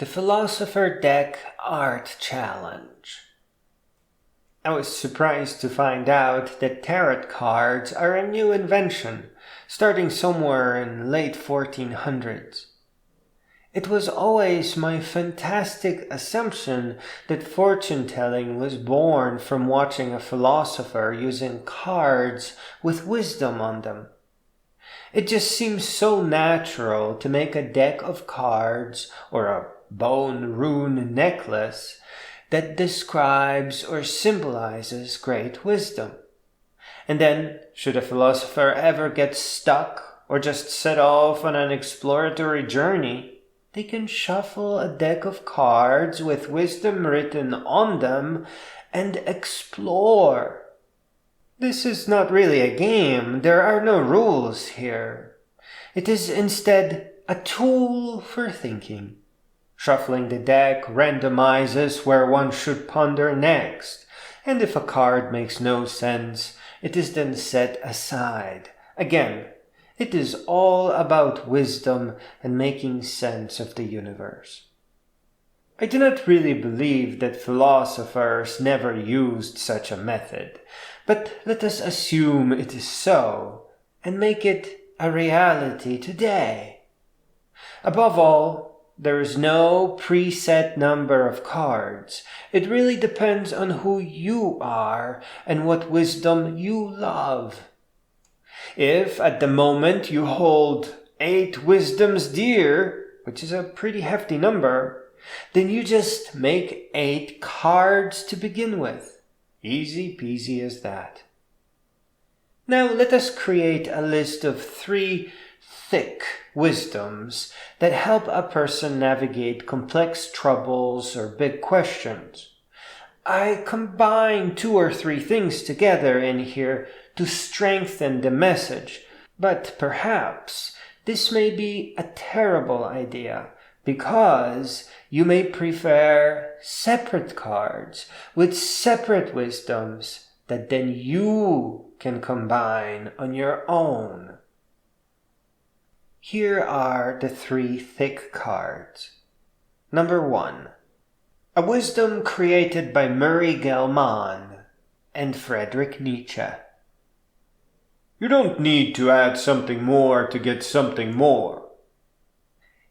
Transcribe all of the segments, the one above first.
The Philosopher Deck Art Challenge. I was surprised to find out that tarot cards are a new invention, starting somewhere in late 1400s. It was always my fantastic assumption that fortune-telling was born from watching a philosopher using cards with wisdom on them. It just seems so natural to make a deck of cards or a bone rune necklace that describes or symbolizes great wisdom. And then, should a philosopher ever get stuck or just set off on an exploratory journey, they can shuffle a deck of cards with wisdom written on them and explore. This is not really a game. There are no rules here. It is instead a tool for thinking. Shuffling the deck randomizes where one should ponder next, and if a card makes no sense, it is then set aside. Again, it is all about wisdom and making sense of the universe. I do not really believe that philosophers never used such a method, but let us assume it is so, and make it a reality today. Above all, there is no preset number of cards. It really depends on who you are and what wisdom you love. If at the moment you hold 8 wisdoms dear, which is a pretty hefty number, then you just make 8 cards to begin with. Easy peasy as that. Now let us create a list of 3 thick wisdoms that help a person navigate complex troubles or big questions. I combine 2 or 3 things together in here to strengthen the message, but perhaps this may be a terrible idea because you may prefer separate cards with separate wisdoms that then you can combine on your own. Here are the 3 thick cards. Number 1. A wisdom created by Murray Gell-Mann and Friedrich Nietzsche. You don't need to add something more to get something more.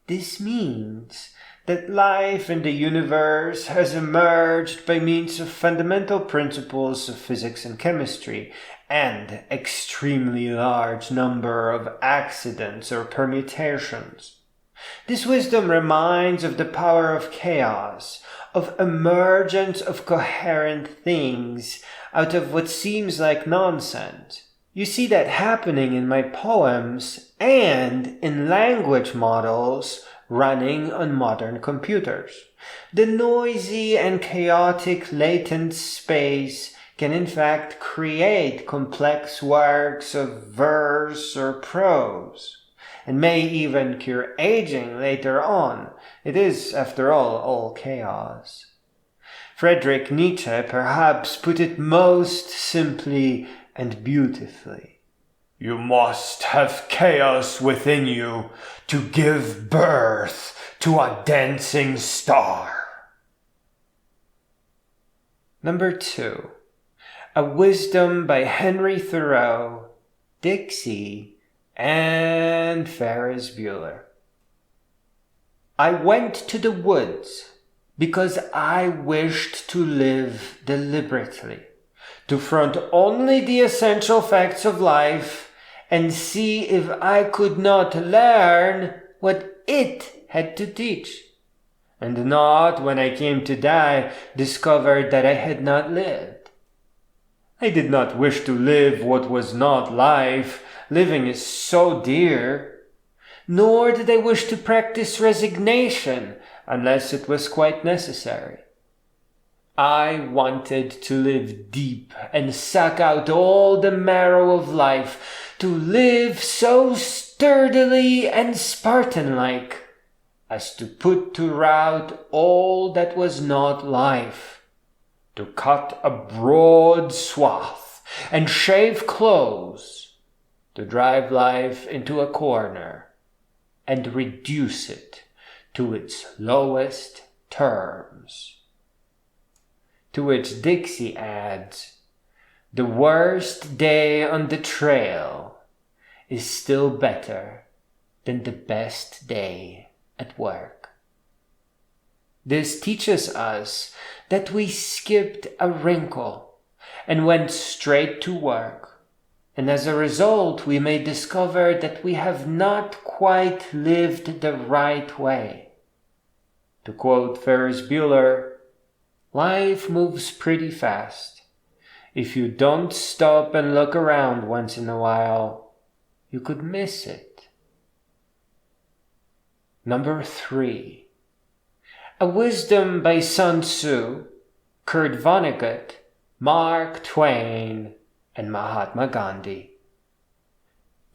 This means that life in the universe has emerged by means of fundamental principles of physics and chemistry and extremely large number of accidents or permutations. This wisdom reminds of the power of chaos, of emergence of coherent things out of what seems like nonsense. You see that happening in my poems and in language models running on modern computers. The noisy and chaotic latent space can in fact create complex works of verse or prose, and may even cure aging later on. It is, after all chaos. Friedrich Nietzsche perhaps put it most simply and beautifully. You must have chaos within you to give birth to a dancing star. Number 2. A wisdom by Henry Thoreau, Dixie, and Ferris Bueller. I went to the woods because I wished to live deliberately, to front only the essential facts of life and see if I could not learn what it had to teach, and not, when I came to die, discover that I had not lived. I did not wish to live what was not life. Living is so dear. Nor did I wish to practice resignation unless it was quite necessary. I wanted to live deep and suck out all the marrow of life, to live so sturdily and Spartan-like as to put to rout all that was not life, to cut a broad swath and shave close, to drive life into a corner and reduce it to its lowest terms. To which Dixie adds, "The worst day on the trail is still better than the best day at work." This teaches us that we skipped a wrinkle and went straight to work, and as a result we may discover that we have not quite lived the right way. To quote Ferris Bueller, "Life moves pretty fast. If you don't stop and look around once in a while, you could miss it." Number 3. A wisdom by Sun Tzu, Kurt Vonnegut, Mark Twain, and Mahatma Gandhi.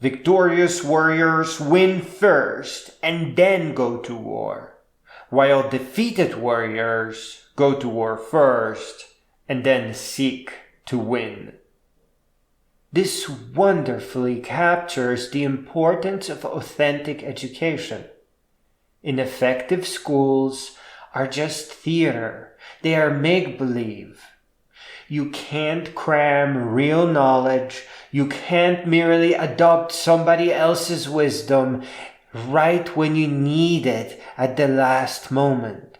Victorious warriors win first and then go to war, while defeated warriors go to war first and then seek to win. This wonderfully captures the importance of authentic education. Ineffective schools are just theater. They are make-believe. You can't cram real knowledge. You can't merely adopt somebody else's wisdom right when you need it at the last moment.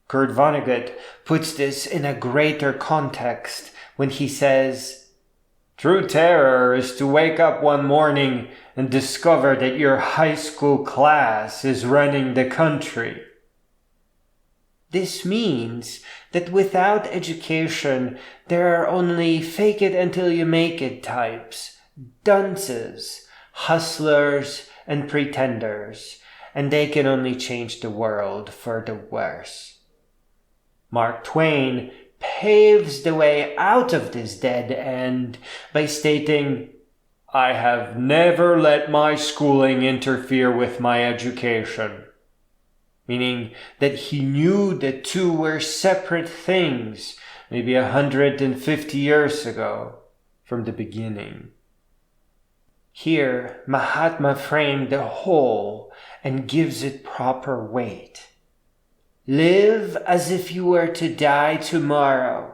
Kurt Vonnegut puts this in a greater context when he says, "True terror is to wake up one morning and discover that your high school class is running the country." This means that without education, there are only fake it until you make it types, dunces, hustlers, and pretenders, and they can only change the world for the worse. Mark Twain paves the way out of this dead end by stating, "I have never let my schooling interfere with my education," meaning that he knew the two were separate things, maybe 150 years ago, from the beginning. Here, Mahatma framed the whole and gives it proper weight. Live as if you were to die tomorrow.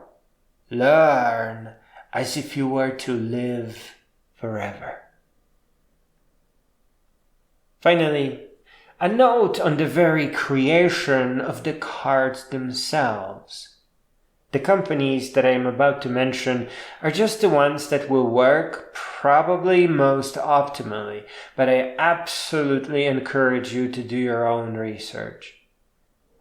Learn as if you were to live forever. Finally, a note on the very creation of the cards themselves. The companies that I am about to mention are just the ones that will work probably most optimally, but I absolutely encourage you to do your own research.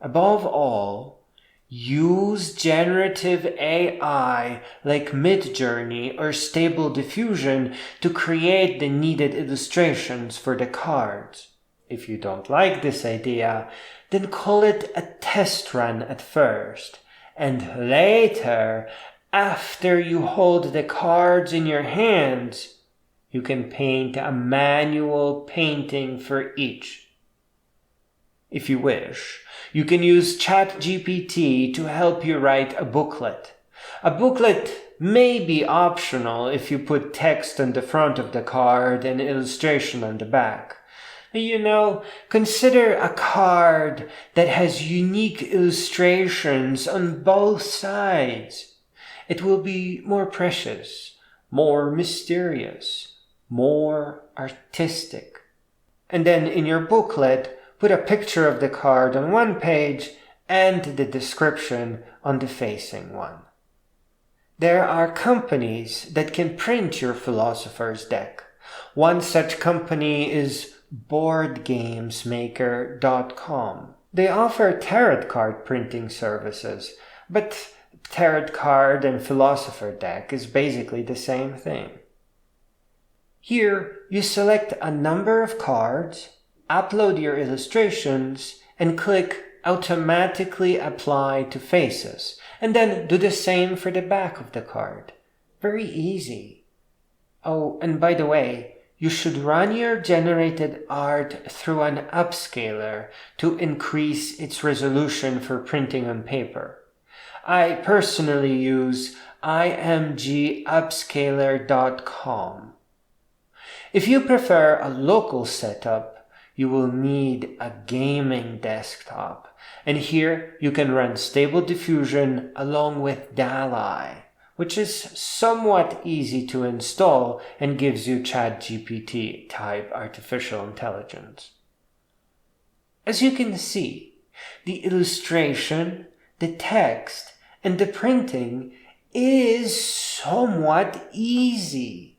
Above all, use generative AI like Midjourney or Stable Diffusion to create the needed illustrations for the cards. If you don't like this idea, then call it a test run at first, and later, after you hold the cards in your hands, you can paint a manual painting for each. If you wish, you can use ChatGPT to help you write a booklet. A booklet may be optional if you put text on the front of the card and illustration on the back. Consider a card that has unique illustrations on both sides. It will be more precious, more mysterious, more artistic. And then in your booklet, put a picture of the card on one page and the description on the facing one. There are companies that can print your Philosopher's deck. One such company is BoardGamesMaker.com. They offer tarot card printing services, but tarot card and Philosopher deck is basically the same thing. Here, you select a number of cards, upload your illustrations, and click Automatically Apply to Faces, and then do the same for the back of the card. Very easy. Oh, and by the way, you should run your generated art through an upscaler to increase its resolution for printing on paper. I personally use imgupscaler.com. If you prefer a local setup, you will need a gaming desktop. And here you can run Stable Diffusion along with DALI, which is somewhat easy to install and gives you ChatGPT type artificial intelligence. As you can see, the illustration, the text, and the printing is somewhat easy.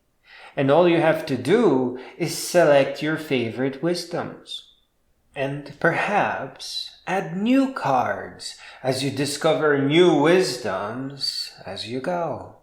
And all you have to do is select your favorite wisdoms. And perhaps add new cards as you discover new wisdoms as you go.